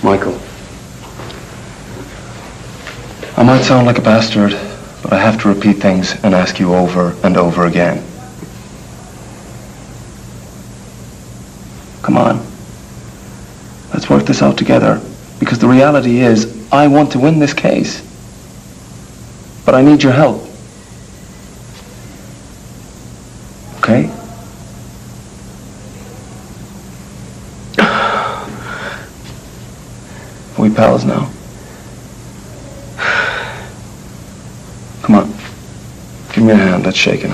Michael. I might sound like a bastard, but I have to repeat things and ask you over and over again. Come on. Let's work this out together, because the reality is, I want to win this case. But I need your help. Okay? Are we pals now? Come on. Give me a hand. Let's shake it.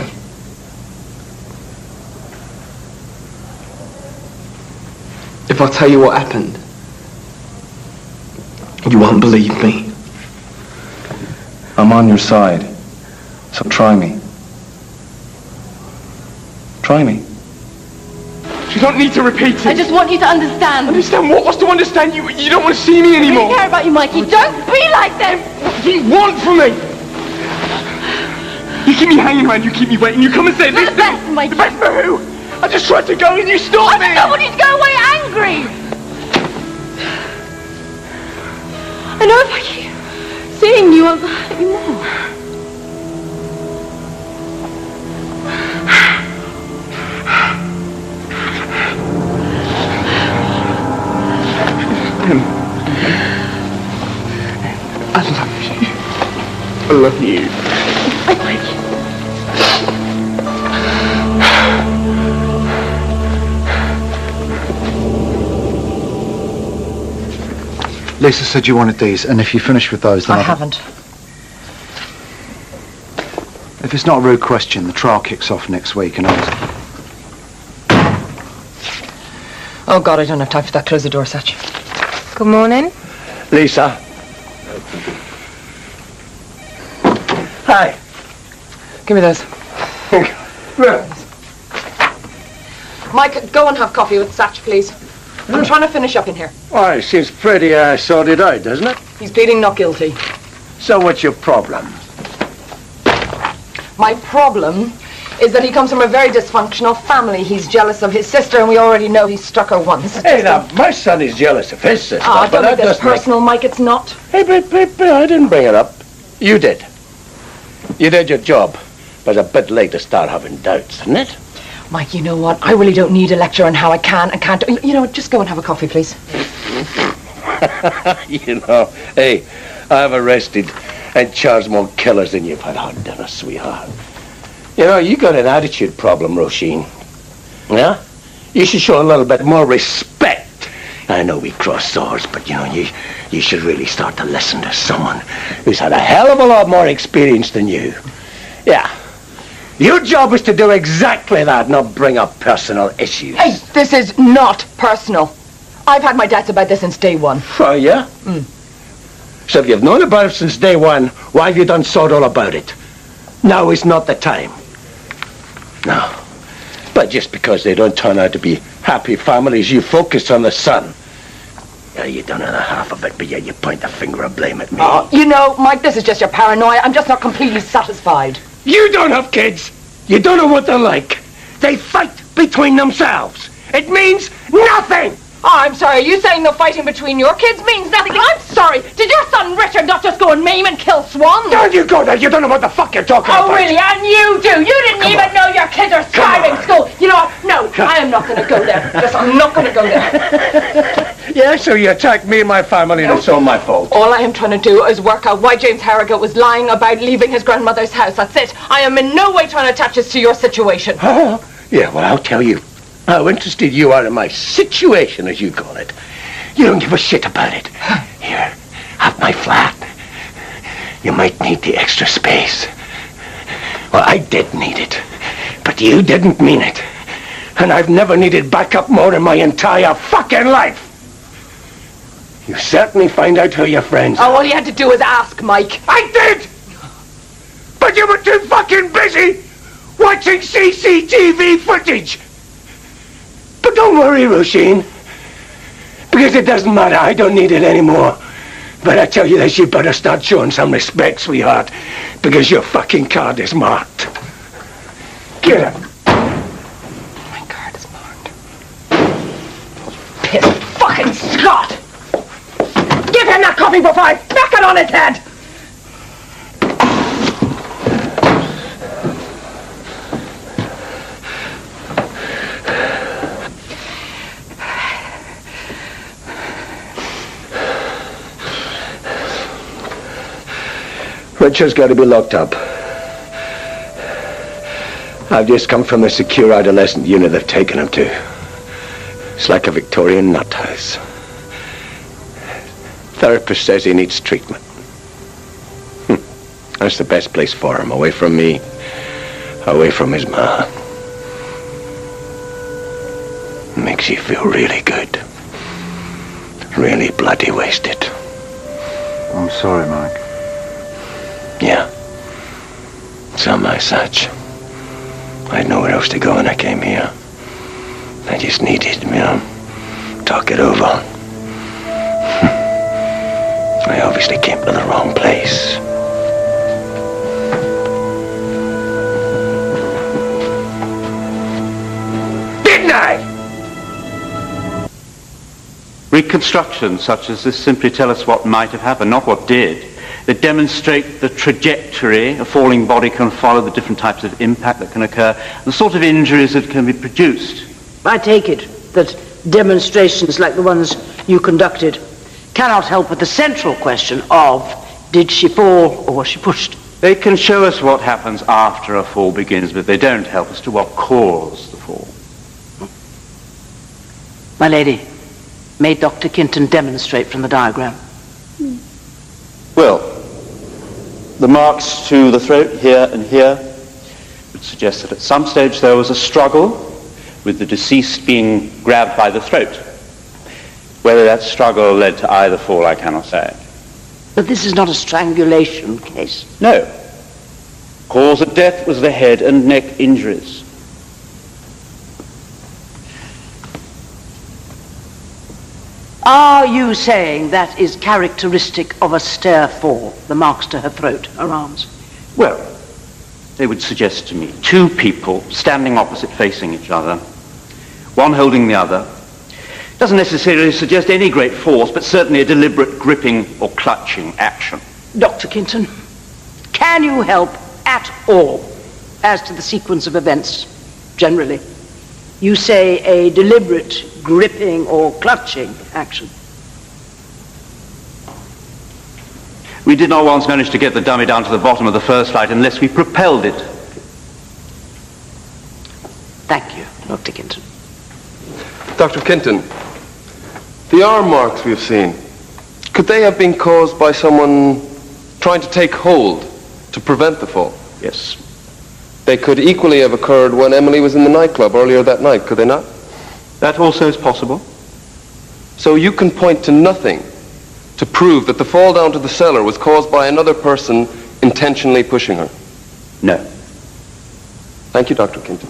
If I tell you what happened, you won't believe me. I'm on your side. So try me. Try me. You don't need to repeat it. I just want you to understand. Understand what? What's to understand? You don't want to see me anymore. I don't care about you, Mikey. Don't be like them. What do you want from me? You keep me hanging around, you keep me waiting, you come and say this. The best, Mikey. The best for who? I just tried to go and you stopped me. I don't want you to go away angry. I know if I keep seeing you, I'll hurt you more. I love you. I like you. Lisa said you wanted these, and if you finish with those, then I haven't. If it's not a rude question, the trial kicks off next week, and Oh, God, I don't have time for that. Close the door, Satchell. Good morning. Lisa. Hi. Give me those. Mike, go and have coffee with Satch, please. I'm trying to finish up in here. Why, it seems pretty sorted out, doesn't it? He's pleading not guilty. So what's your problem? My problem is that he comes from a very dysfunctional family. He's jealous of his sister, and we already know he struck her once. Hey, now, my son is jealous of his sister. Ah, but don't make that this doesn't personal, Mike. It's not. Hey, but I didn't bring it up. You did. You did your job. But it's a bit late to start having doubts, isn't it? Mike, you know what? I really don't need a lecture on how I can and can't. You know what? Just go and have a coffee, please. You know, hey, I've arrested and charged more killers than you've had hard dinner, sweetheart. You know, you got an attitude problem, Roisin. Yeah? You should show a little bit more respect. I know we cross swords, but you know, you should really start to listen to someone who's had a hell of a lot more experience than you. Yeah. Your job is to do exactly that, not bring up personal issues. Hey, this is not personal. I've had my doubts about this since day one. Oh, yeah? So if you've known about it since day one, why have you done sod all about it? Now is not the time. No. But just because they don't turn out to be happy families, you focus on the son. Yeah, you don't know the half of it, but yet you point the finger of blame at me. Oh, you know, Mike, this is just your paranoia. I'm just not completely satisfied. You don't have kids. You don't know what they're like. They fight between themselves. It means nothing. Oh, I'm sorry. Are you saying the fighting between your kids means nothing? I'm sorry. Did your son Richard not just go and maim and kill swans? Don't you go there. You don't know what the fuck you're talking about. Oh, really? And you do. You didn't even know your kids are starving school. You know what? No, I am not going to go there. Just, I'm not going to go there. Yeah, so you attacked me and my family, and it's all my fault. All I am trying to do is work out why James Harrogate was lying about leaving his grandmother's house. That's it. I am in no way trying to attach this to your situation. Oh, yeah, well, I'll tell you how interested you are in my situation, as you call it. You don't give a shit about it. Here, have my flat. You might need the extra space. Well, I did need it, but you didn't mean it. And I've never needed backup more in my entire fucking life. You certainly find out who your friends are. Oh, all you had to do was ask, Mike. I did! But you were too fucking busy watching CCTV footage. But don't worry, Roisin, because it doesn't matter. I don't need it anymore. But I tell you this, you better start showing some respect, sweetheart, because your fucking card is marked. Get it. My card is marked. Piss fucking Scott! off him before I smack it on his head! Richard's got to be locked up. I've just come from the secure adolescent unit they've taken him to. It's like a Victorian nut house. Therapist says he needs treatment. That's the best place for him, away from me, away from his ma. Makes you feel really good. Really bloody wasted. I'm sorry, Mike. Yeah. So am I, Satch. I had nowhere else to go when I came here. I just needed, talk it over. I obviously came to the wrong place. Didn't I? Reconstructions such as this simply tell us what might have happened, not what did. They demonstrate the trajectory a falling body can follow, the different types of impact that can occur, the sort of injuries that can be produced. I take it that demonstrations like the ones you conducted cannot help with the central question of, did she fall or was she pushed? They can show us what happens after a fall begins, but they don't help us to what caused the fall. My lady, may Dr. Kinton demonstrate from the diagram? Well, the marks to the throat here and here would suggest that at some stage there was a struggle with the deceased being grabbed by the throat. Whether that struggle led to either fall, I cannot say. But this is not a strangulation case. No. Cause of death was the head and neck injuries. Are you saying that is characteristic of a stair fall, the marks to her throat, her arms? Well, they would suggest to me two people standing opposite facing each other, one holding the other. Doesn't necessarily suggest any great force, but certainly a deliberate gripping or clutching action. Dr. Kinton, can you help at all as to the sequence of events generally? You say a deliberate gripping or clutching action. We did not once manage to get the dummy down to the bottom of the first flight unless we propelled it. Thank you, Dr. Kinton. Dr. Kinton, the arm marks we've seen, could they have been caused by someone trying to take hold to prevent the fall? Yes. They could equally have occurred when Emily was in the nightclub earlier that night, could they not? That also is possible. So you can point to nothing to prove that the fall down to the cellar was caused by another person intentionally pushing her? No. Thank you, Dr. Kinton.